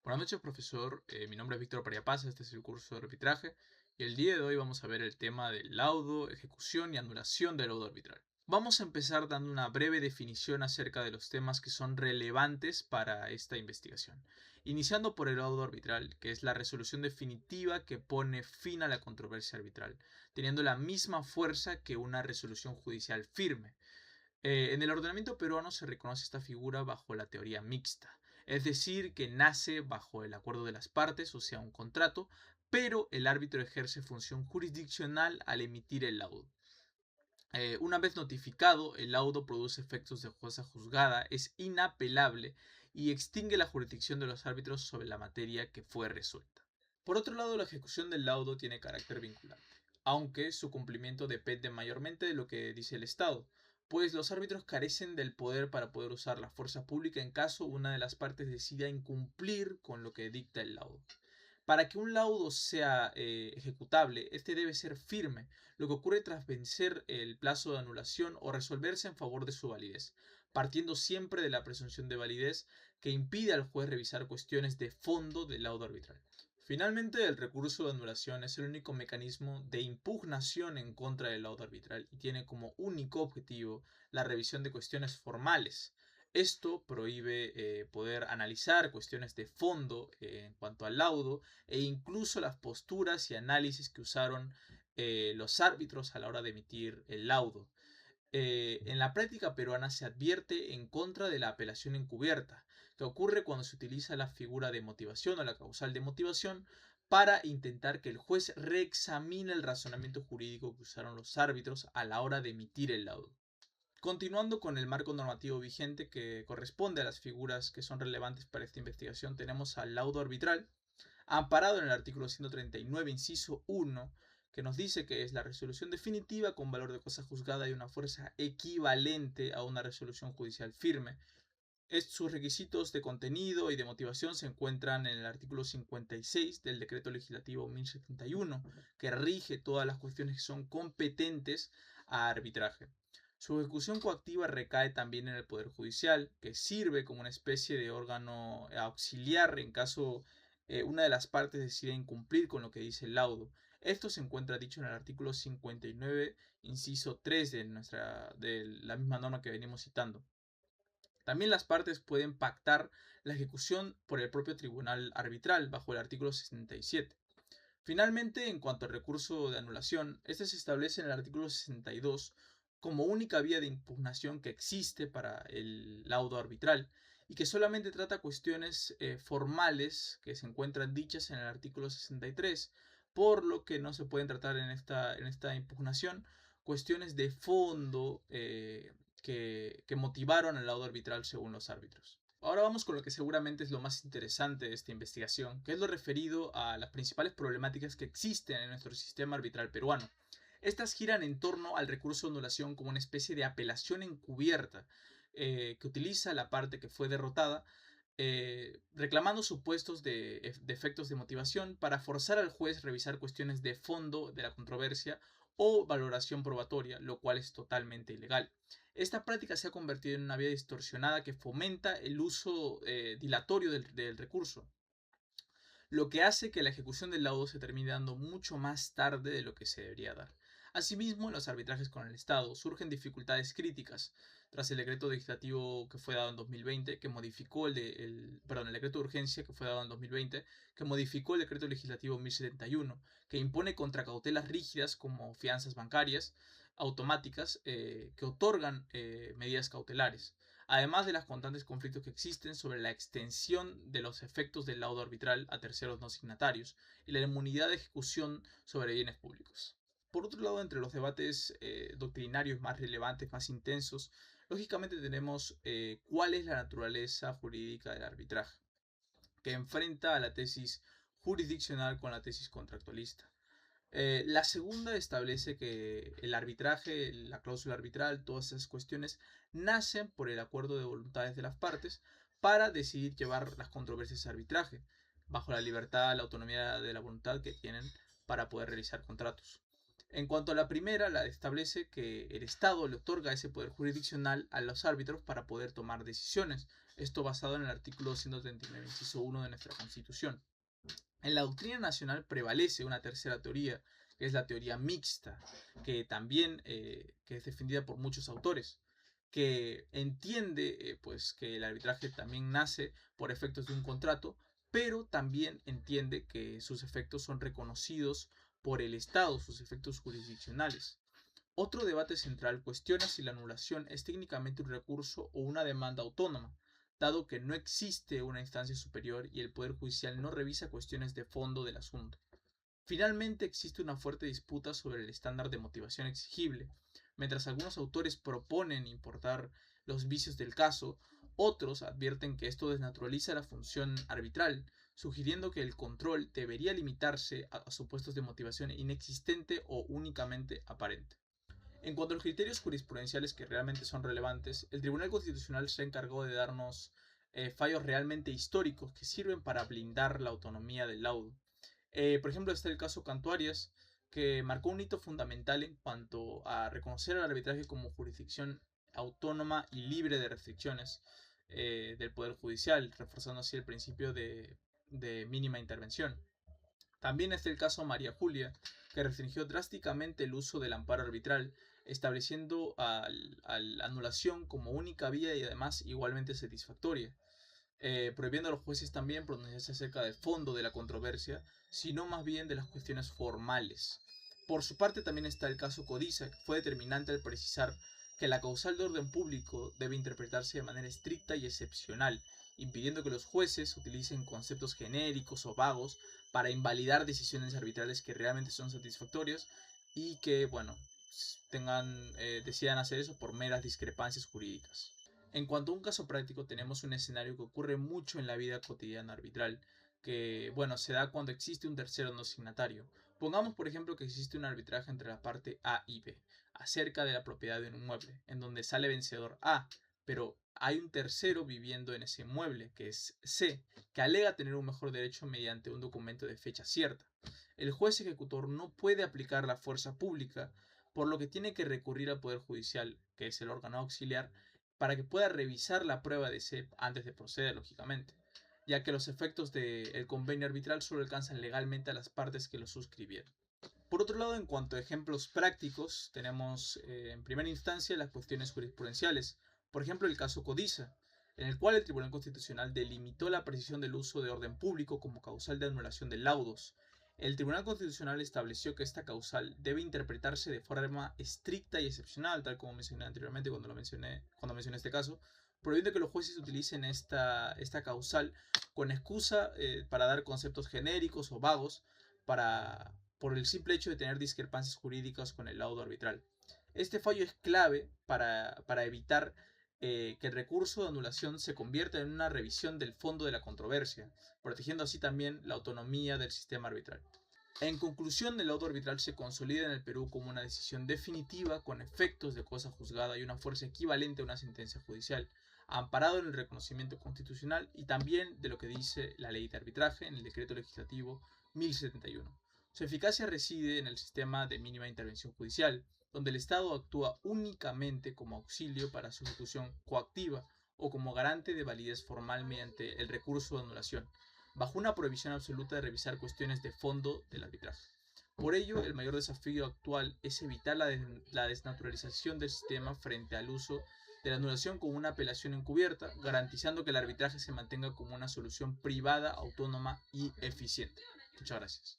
Buenas noches, profesor. Mi nombre es Víctor Paz, este es el curso de arbitraje y el día de hoy vamos a ver el tema del laudo, ejecución y anulación del laudo arbitral. Vamos a empezar dando una breve definición acerca de los temas que son relevantes para esta investigación, iniciando por el laudo arbitral, que es la resolución definitiva que pone fin a la controversia arbitral, teniendo la misma fuerza que una resolución judicial firme. En el ordenamiento peruano se reconoce esta figura bajo la teoría mixta, es decir, que nace bajo el acuerdo de las partes, o sea, un contrato, pero el árbitro ejerce función jurisdiccional al emitir el laudo. Una vez notificado, el laudo produce efectos de cosa juzgada, es inapelable y extingue la jurisdicción de los árbitros sobre la materia que fue resuelta. Por otro lado, la ejecución del laudo tiene carácter vinculante, aunque su cumplimiento depende mayormente de lo que dice el Estado, pues los árbitros carecen del poder para poder usar la fuerza pública en caso una de las partes decida incumplir con lo que dicta el laudo. Para que un laudo sea ejecutable, este debe ser firme, lo que ocurre tras vencer el plazo de anulación o resolverse en favor de su validez, partiendo siempre de la presunción de validez que impide al juez revisar cuestiones de fondo del laudo arbitral. Finalmente, el recurso de anulación es el único mecanismo de impugnación en contra del laudo arbitral y tiene como único objetivo la revisión de cuestiones formales. Esto prohíbe poder analizar cuestiones de fondo en cuanto al laudo e incluso las posturas y análisis que usaron los árbitros a la hora de emitir el laudo. En la práctica peruana se advierte en contra de la apelación encubierta, que ocurre cuando se utiliza la figura de motivación o la causal de motivación para intentar que el juez reexamine el razonamiento jurídico que usaron los árbitros a la hora de emitir el laudo. Continuando con el marco normativo vigente que corresponde a las figuras que son relevantes para esta investigación, tenemos al laudo arbitral, amparado en el artículo 139, inciso 1, que nos dice que es la resolución definitiva con valor de cosa juzgada y una fuerza equivalente a una resolución judicial firme. Sus requisitos de contenido y de motivación se encuentran en el artículo 56 del Decreto Legislativo 1071, que rige todas las cuestiones que son competentes a arbitraje. Su ejecución coactiva recae también en el Poder Judicial, que sirve como una especie de órgano auxiliar en caso una de las partes decida incumplir con lo que dice el laudo. Esto se encuentra dicho en el artículo 59, inciso 3 de la misma norma que venimos citando. También las partes pueden pactar la ejecución por el propio tribunal arbitral bajo el artículo 67. Finalmente, en cuanto al recurso de anulación, este se establece en el artículo 62 como única vía de impugnación que existe para el laudo arbitral y que solamente trata cuestiones formales que se encuentran dichas en el artículo 63, por lo que no se pueden tratar en esta impugnación cuestiones de fondo que motivaron el laudo arbitral según los árbitros. Ahora vamos con lo que seguramente es lo más interesante de esta investigación, que es lo referido a las principales problemáticas que existen en nuestro sistema arbitral peruano. Estas giran en torno al recurso de anulación como una especie de apelación encubierta que utiliza la parte que fue derrotada, reclamando supuestos de efectos de motivación para forzar al juez a revisar cuestiones de fondo de la controversia o valoración probatoria, lo cual es totalmente ilegal. Esta práctica se ha convertido en una vía distorsionada que fomenta el uso dilatorio del recurso, lo que hace que la ejecución del laudo se termine dando mucho más tarde de lo que se debería dar. Asimismo, en los arbitrajes con el Estado surgen dificultades críticas tras el decreto legislativo que fue dado en 2020, que modificó el decreto de urgencia que fue dado en 2020, que modificó el decreto legislativo 1071, que impone contracautelas rígidas como fianzas bancarias automáticas que otorgan medidas cautelares, además de los constantes conflictos que existen sobre la extensión de los efectos del laudo arbitral a terceros no signatarios y la inmunidad de ejecución sobre bienes públicos. Por otro lado, entre los debates doctrinarios más relevantes, más intensos, lógicamente tenemos cuál es la naturaleza jurídica del arbitraje, que enfrenta a la tesis jurisdiccional con la tesis contractualista. La segunda establece que el arbitraje, la cláusula arbitral, todas esas cuestiones nacen por el acuerdo de voluntades de las partes para decidir llevar las controversias a arbitraje, bajo la libertad, la autonomía de la voluntad que tienen para poder realizar contratos. En cuanto a la primera, la establece que el Estado le otorga ese poder jurisdiccional a los árbitros para poder tomar decisiones. Esto basado en el artículo 139, inciso 1 de nuestra Constitución. En la doctrina nacional prevalece una tercera teoría, que es la teoría mixta, que también que es defendida por muchos autores, que entiende pues que el arbitraje también nace por efectos de un contrato, pero también entiende que sus efectos son reconocidos por el Estado, sus efectos jurisdiccionales. Otro debate central cuestiona si la anulación es técnicamente un recurso o una demanda autónoma, dado que no existe una instancia superior y el Poder Judicial no revisa cuestiones de fondo del asunto. Finalmente, existe una fuerte disputa sobre el estándar de motivación exigible. Mientras algunos autores proponen importar los vicios del caso, otros advierten que esto desnaturaliza la función arbitral, sugiriendo que el control debería limitarse a supuestos de motivación inexistente o únicamente aparente. En cuanto a los criterios jurisprudenciales que realmente son relevantes, el Tribunal Constitucional se ha encargado de darnos fallos realmente históricos que sirven para blindar la autonomía del laudo. Por ejemplo, está el caso Cantuarias, que marcó un hito fundamental en cuanto a reconocer al arbitraje como jurisdicción autónoma y libre de restricciones del Poder Judicial, reforzando así el principio de mínima intervención. También está el caso María Julia, que restringió drásticamente el uso del amparo arbitral, estableciendo a la anulación como única vía y además igualmente satisfactoria, prohibiendo a los jueces también pronunciarse acerca del fondo de la controversia, sino más bien de las cuestiones formales. Por su parte también está el caso Codiza, que fue determinante al precisar que la causal de orden público debe interpretarse de manera estricta y excepcional, impidiendo que los jueces utilicen conceptos genéricos o vagos para invalidar decisiones arbitrales que realmente son satisfactorias y que, bueno, decidan hacer eso por meras discrepancias jurídicas. En cuanto a un caso práctico, tenemos un escenario que ocurre mucho en la vida cotidiana arbitral, que, bueno, se da cuando existe un tercero no signatario. Pongamos, por ejemplo, que existe un arbitraje entre la parte A y B acerca de la propiedad de un inmueble, en donde sale vencedor A, pero hay un tercero viviendo en ese inmueble, que es C, que alega tener un mejor derecho mediante un documento de fecha cierta. El juez ejecutor no puede aplicar la fuerza pública, por lo que tiene que recurrir al Poder Judicial, que es el órgano auxiliar, para que pueda revisar la prueba de C antes de proceder, lógicamente, ya que los efectos del convenio arbitral solo alcanzan legalmente a las partes que lo suscribieron. Por otro lado, en cuanto a ejemplos prácticos, tenemos en primera instancia las cuestiones jurisprudenciales, por ejemplo el caso Codiza, en el cual el Tribunal Constitucional delimitó la precisión del uso de orden público como causal de anulación de laudos. El Tribunal Constitucional estableció que esta causal debe interpretarse de forma estricta y excepcional, tal como mencioné anteriormente cuando mencioné este caso, prohibiendo que los jueces utilicen esta causal con excusa para dar conceptos genéricos o vagos por el simple hecho de tener discrepancias jurídicas con el laudo arbitral. Este fallo es clave para evitar que el recurso de anulación se convierta en una revisión del fondo de la controversia, protegiendo así también la autonomía del sistema arbitral. En conclusión, el laudo arbitral se consolida en el Perú como una decisión definitiva con efectos de cosa juzgada y una fuerza equivalente a una sentencia judicial, amparado en el reconocimiento constitucional y también de lo que dice la ley de arbitraje en el decreto legislativo 1071. Su eficacia reside en el sistema de mínima intervención judicial, donde el Estado actúa únicamente como auxilio para su ejecución coactiva o como garante de validez formal mediante el recurso de anulación, bajo una prohibición absoluta de revisar cuestiones de fondo del arbitraje. Por ello, el mayor desafío actual es evitar la desnaturalización del sistema frente al uso de la anulación como una apelación encubierta, garantizando que el arbitraje se mantenga como una solución privada, autónoma y eficiente. Muchas gracias.